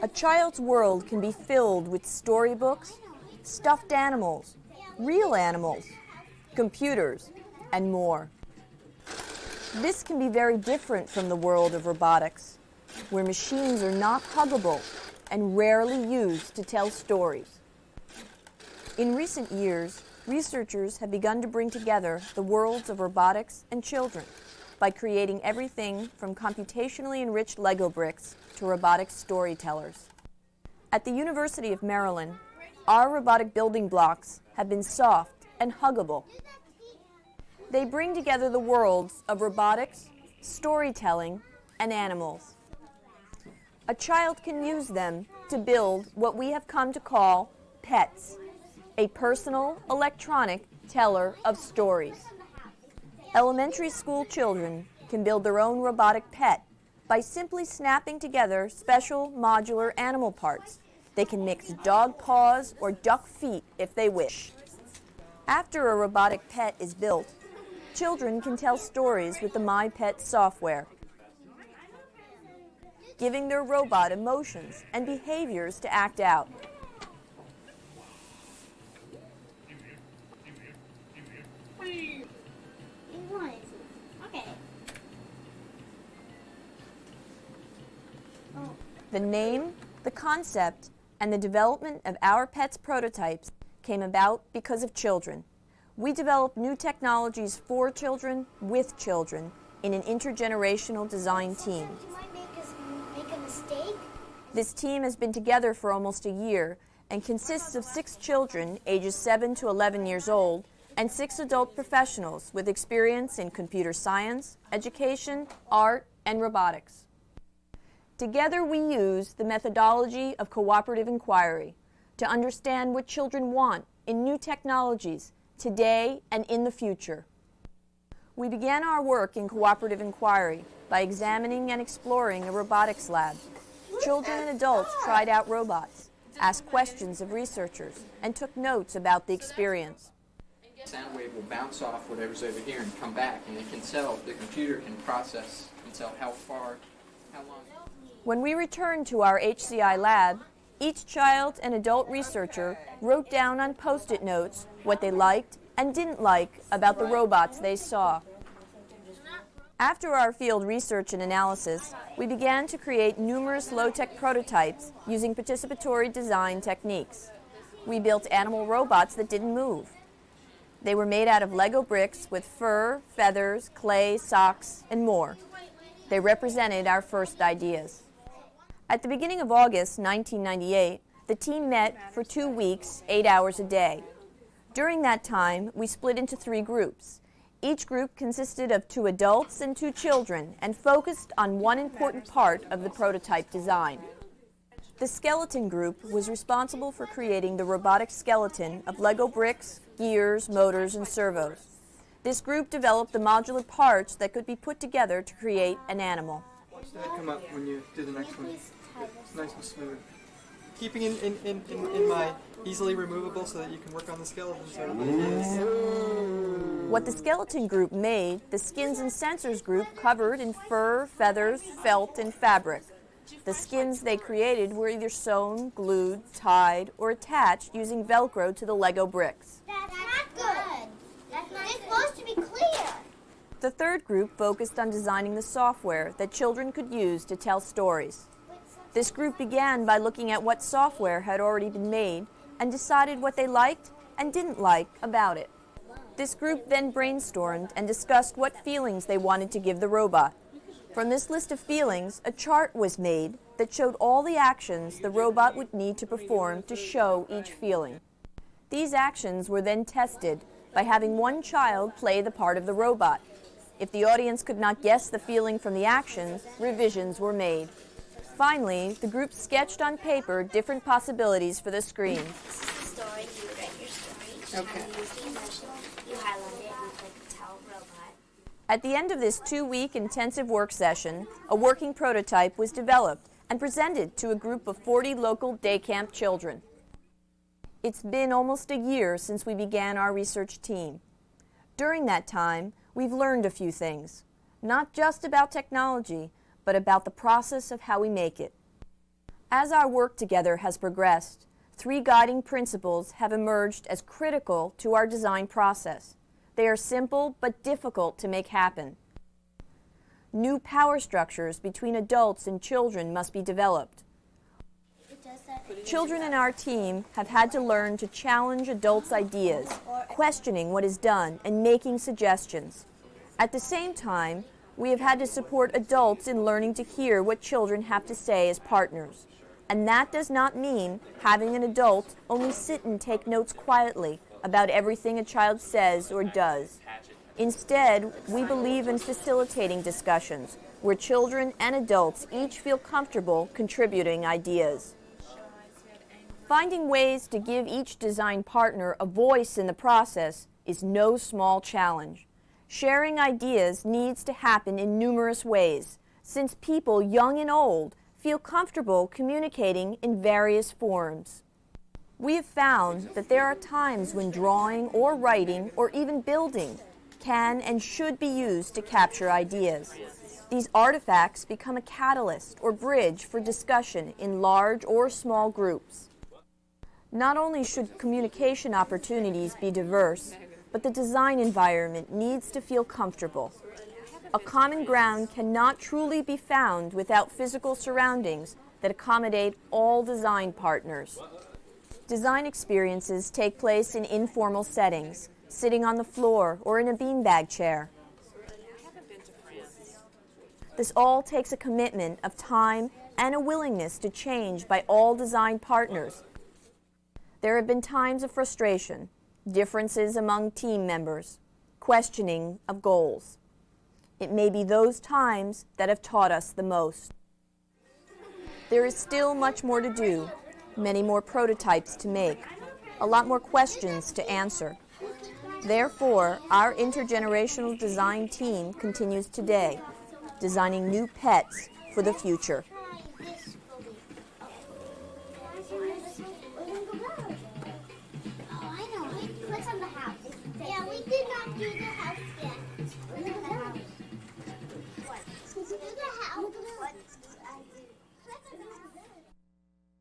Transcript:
A child's world can be filled with storybooks, stuffed animals, real animals, computers, and more. This can be very different from the world of robotics, where machines are not huggable and rarely used to tell stories. In recent years, researchers have begun to bring together the worlds of robotics and children by creating everything from computationally enriched Lego bricks to robotic storytellers. At the University of Maryland, our robotic building blocks have been soft and huggable. They bring together the worlds of robotics, storytelling, and animals. A child can use them to build what we have come to call pets, a personal electronic teller of stories. Elementary school children can build their own robotic pet by simply snapping together special modular animal parts. They can mix dog paws or duck feet if they wish. After a robotic pet is built, children can tell stories with the MyPet software, giving their robot emotions and behaviors to act out. The name, the concept, and the development of our pets' prototypes came about because of children. We developed new technologies for children, with children, in an intergenerational design team. You might make a mistake. This team has been together for almost a year and consists of 6 children ages 7 to 11 years old and 6 adult professionals with experience in computer science, education, art, and robotics. Together we use the methodology of cooperative inquiry to understand what children want in new technologies today and in the future. We began our work in cooperative inquiry by examining and exploring a robotics lab. Children and adults tried out robots, asked questions of researchers, and took notes about the experience. Sound wave will bounce off whatever's over here and come back, and it can tell, the computer can process and tell how far, how long. When we returned to our HCI lab, each child and adult researcher wrote down on Post-it notes what they liked and didn't like about the robots they saw. After our field research and analysis, we began to create numerous low-tech prototypes using participatory design techniques. We built animal robots that didn't move. They were made out of Lego bricks with fur, feathers, clay, socks, and more. They represented our first ideas. At the beginning of August 1998, the team met for 2 weeks, 8 hours a day. During that time, we split into 3 groups. Each group consisted of 2 adults and 2 children and focused on one important part of the prototype design. The skeleton group was responsible for creating the robotic skeleton of Lego bricks, gears, motors, and servos. This group developed the modular parts that could be put together to create an animal. Watch that come up when you do the next one. It's nice and smooth. Keeping in my easily removable so that you can work on the skeleton. What the skeleton group made, the skins and sensors group covered in fur, feathers, felt, and fabric. The skins they created were either sewn, glued, tied, or attached using Velcro to the Lego bricks. That's not good. It's supposed to be clear. The third group focused on designing the software that children could use to tell stories. This group began by looking at what software had already been made and decided what they liked and didn't like about it. This group then brainstormed and discussed what feelings they wanted to give the robot. From this list of feelings, a chart was made that showed all the actions the robot would need to perform to show each feeling. These actions were then tested by having one child play the part of the robot. If the audience could not guess the feeling from the actions, revisions were made. Finally, the group sketched on paper different possibilities for the screen. This is the story. You would write your story. Okay. You use the emotion. You highlight it and click Tell Robot. At the end of this 2-week intensive work session, a working prototype was developed, and presented to a group of 40 local day camp children. It's been almost a year since we began our research team. During that time, we've learned a few things, not just about technology, but about the process of how we make it. As our work together has progressed, 3 guiding principles have emerged as critical to our design process. They are simple but difficult to make happen. New power structures between adults and children must be developed. Children in our team have had to learn to challenge adults' ideas, questioning what is done and making suggestions. At the same time, we have had to support adults in learning to hear what children have to say as partners. And that does not mean having an adult only sit and take notes quietly about everything a child says or does. Instead, we believe in facilitating discussions where children and adults each feel comfortable contributing ideas. Finding ways to give each design partner a voice in the process is no small challenge. Sharing ideas needs to happen in numerous ways, since people, young and old, feel comfortable communicating in various forms. We have found that there are times when drawing or writing or even building can and should be used to capture ideas. These artifacts become a catalyst or bridge for discussion in large or small groups. Not only should communication opportunities be diverse, but the design environment needs to feel comfortable. A common ground cannot truly be found without physical surroundings that accommodate all design partners. Design experiences take place in informal settings, sitting on the floor or in a beanbag chair. This all takes a commitment of time and a willingness to change by all design partners. There have been times of frustration, differences among team members, questioning of goals. It may be those times that have taught us the most. There is still much more to do, many more prototypes to make, a lot more questions to answer. Therefore, our intergenerational design team continues today, designing new pets for the future. Oh, I know. What's on the house? Yeah, we did not do that.